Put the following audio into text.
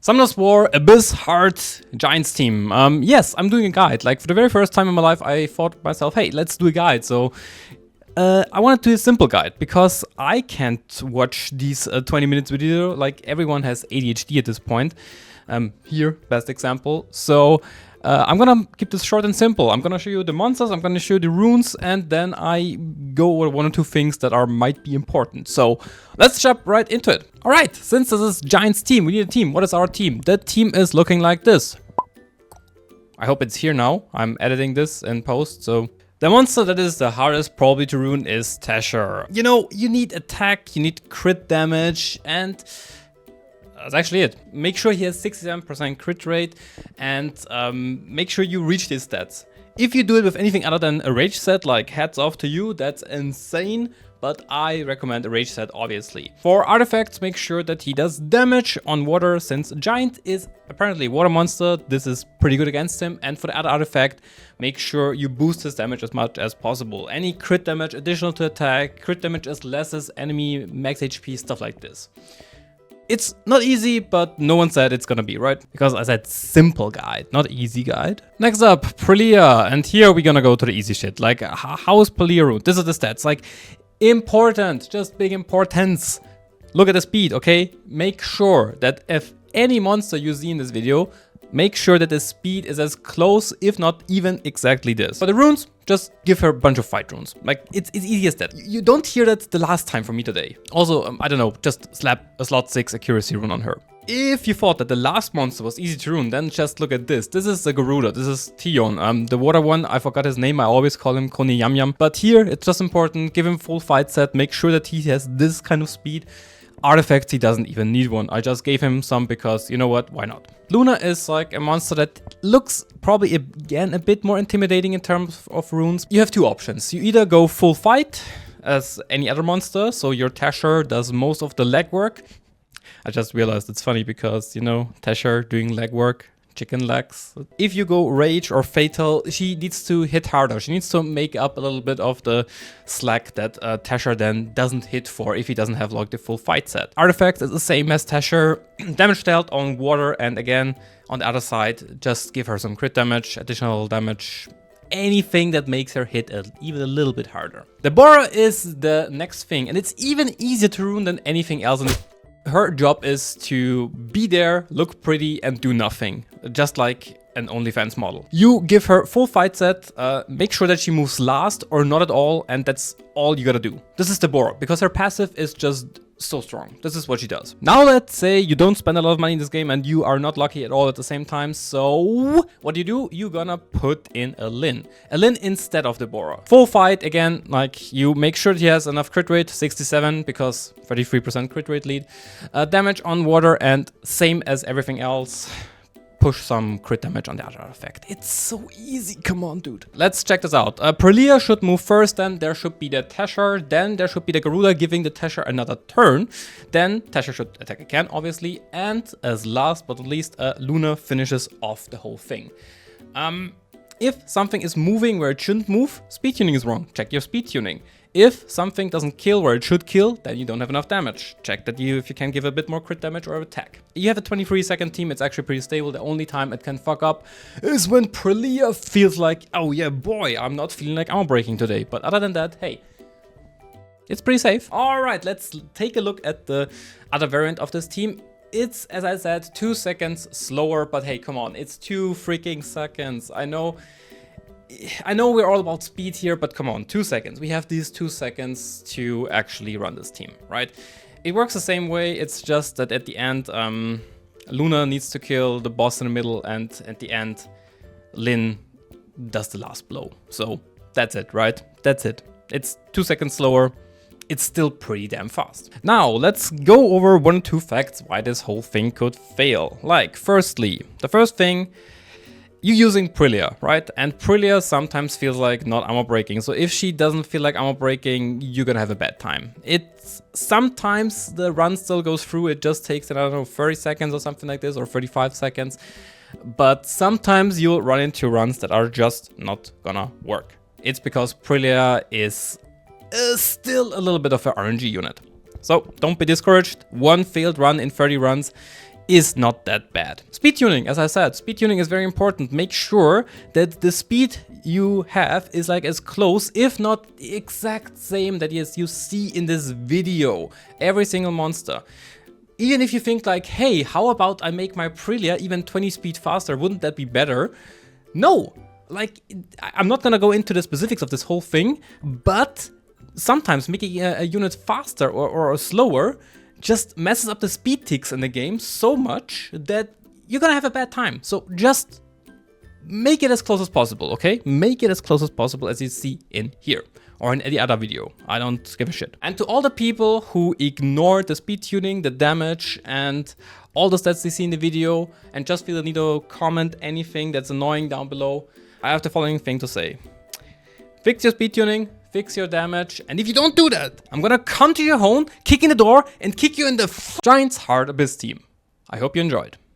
Summoner's War, Abyss, Heart, Giants team. Yes, I'm doing a guide. Like, for the very first time in my life, I thought to myself, hey, let's do a guide. So, I wanted to do a simple guide because I can't watch these 20 minutes video. Like, everyone has ADHD at this point. Here, best example. So, I'm gonna keep this short and simple. I'm gonna show you the monsters, I'm gonna show you the runes, and then I go over one or two things that might be important. So let's jump right into it. All right, since this is Giants team, we need a team. What is our team? The team is looking like this. I hope it's here now. I'm editing this in post, so. The monster that is the hardest probably to rune is Teshar. You know, you need attack, you need crit damage, and that's actually it. Make sure he has 67% crit rate, and make sure you reach his stats. If you do it with anything other than a rage set, like hats off to you, that's insane, but I recommend a rage set, obviously. For artifacts, make sure that he does damage on water, since Giant is apparently a water monster. This is pretty good against him. And for the other artifact, make sure you boost his damage as much as possible. Any crit damage additional to attack, crit damage as less as enemy max HP, stuff like this. It's not easy, but no one said it's gonna be, right? Because I said simple guide, not easy guide. Next up, Prilea. And here we're gonna go to the easy shit. Like, how is Prilea rune? This is the stats. Like, important, just big importance. Look at the speed, okay? Make sure that if any monster you see in this video, make sure that the speed is as close, if not even exactly this. For the runes, just give her a bunch of fight runes. Like, it's easy as that. You don't hear that the last time from me today. Also, I don't know, just slap a slot 6 accuracy rune on her. If you thought that the last monster was easy to rune, then just look at this. This is the Garuda, this is Teon. The water one, I forgot his name, I always call him Koni Yum Yum. But here, it's just important, give him full fight set, make sure that he has this kind of speed. Artifacts, he doesn't even need one. I just gave him some because, you know what, why not? Luna is like a monster that looks probably, again, a bit more intimidating in terms of runes. You have two options. You either go full fight as any other monster, so your Teshar does most of the legwork. I just realized it's funny because, you know, Teshar doing legwork, chicken legs. If you go rage or fatal, she needs to hit harder. She needs to make up a little bit of the slack that Teshar then doesn't hit for if he doesn't have like the full fight set. Artifacts is the same as Teshar. Damage dealt on water, and again on the other side, just give her some crit damage, additional damage, anything that makes her hit even a little bit harder. Deborah is the next thing, and it's even easier to rune than anything else in the her job is to be there, look pretty, and do nothing. Just like an OnlyFans model. You give her full fight set, make sure that she moves last or not at all, and that's all you gotta do. This is Deborah, because her passive is just so strong. This is what she does. Now let's say you don't spend a lot of money in this game and you are not lucky at all at the same time, so what do? You're gonna put in a Lin. A Lin instead of Deborah. Full fight, again, like you make sure he has enough crit rate, 67, because 33% crit rate lead. Damage on water, and same as everything else. Push some crit damage on the other artifact. It's so easy, come on, dude. Let's check this out. Prilea should move first, then there should be the Teshar, then there should be the Garuda giving the Teshar another turn. Then Teshar should attack again, obviously, and as last but not least, Luna finishes off the whole thing. If something is moving where it shouldn't move, speed tuning is wrong. Check your speed tuning. If something doesn't kill where it should kill, then you don't have enough damage. Check that if you can give a bit more crit damage or attack. You have a 23-second team, it's actually pretty stable. The only time it can fuck up is when Prilea feels like, oh yeah, boy, I'm not feeling like armor breaking today. But other than that, hey, it's pretty safe. All right, let's take a look at the other variant of this team. It's, as I said, 2 seconds slower, but hey, come on, it's 2 freaking seconds. I know we're all about speed here, but come on, 2 seconds. We have these 2 seconds to actually run this team, right? It works the same way, it's just that at the end, Luna needs to kill the boss in the middle, and at the end, Lin does the last blow. So that's it, right? That's it. It's 2 seconds slower. It's still pretty damn fast. Now, let's go over 1 or 2 facts why this whole thing could fail. Like, firstly, the first thing, you're using Prilea, right? And Prilea sometimes feels like not armor breaking. So if she doesn't feel like armor breaking, you're gonna have a bad time. It's sometimes the run still goes through. It just takes, I don't know, 30 seconds or something like this, or 35 seconds. But sometimes you'll run into runs that are just not gonna work. It's because Prilea is still a little bit of an RNG unit. So don't be discouraged. 1 failed run in 30 runs is not that bad. Speed tuning, as I said, speed tuning is very important. Make sure that the speed you have is like as close, if not the exact same that you see in this video. Every single monster. Even if you think like, hey, how about I make my Prilea even 20 speed faster? Wouldn't that be better? No, like, I'm not gonna go into the specifics of this whole thing, but sometimes making a unit faster or slower just messes up the speed ticks in the game so much that you're gonna have a bad time. So just make it as close as possible, okay? Make it as close as possible as you see in here or in any other video. I don't give a shit. And to all the people who ignore the speed tuning, the damage, and all the stats they see in the video and just feel the need to comment anything that's annoying down below, I have the following thing to say. Fix your speed tuning, fix your damage, and if you don't do that, I'm gonna come to your home, kick in the door, and kick you in the Giants Hard Abyss team. I hope you enjoyed.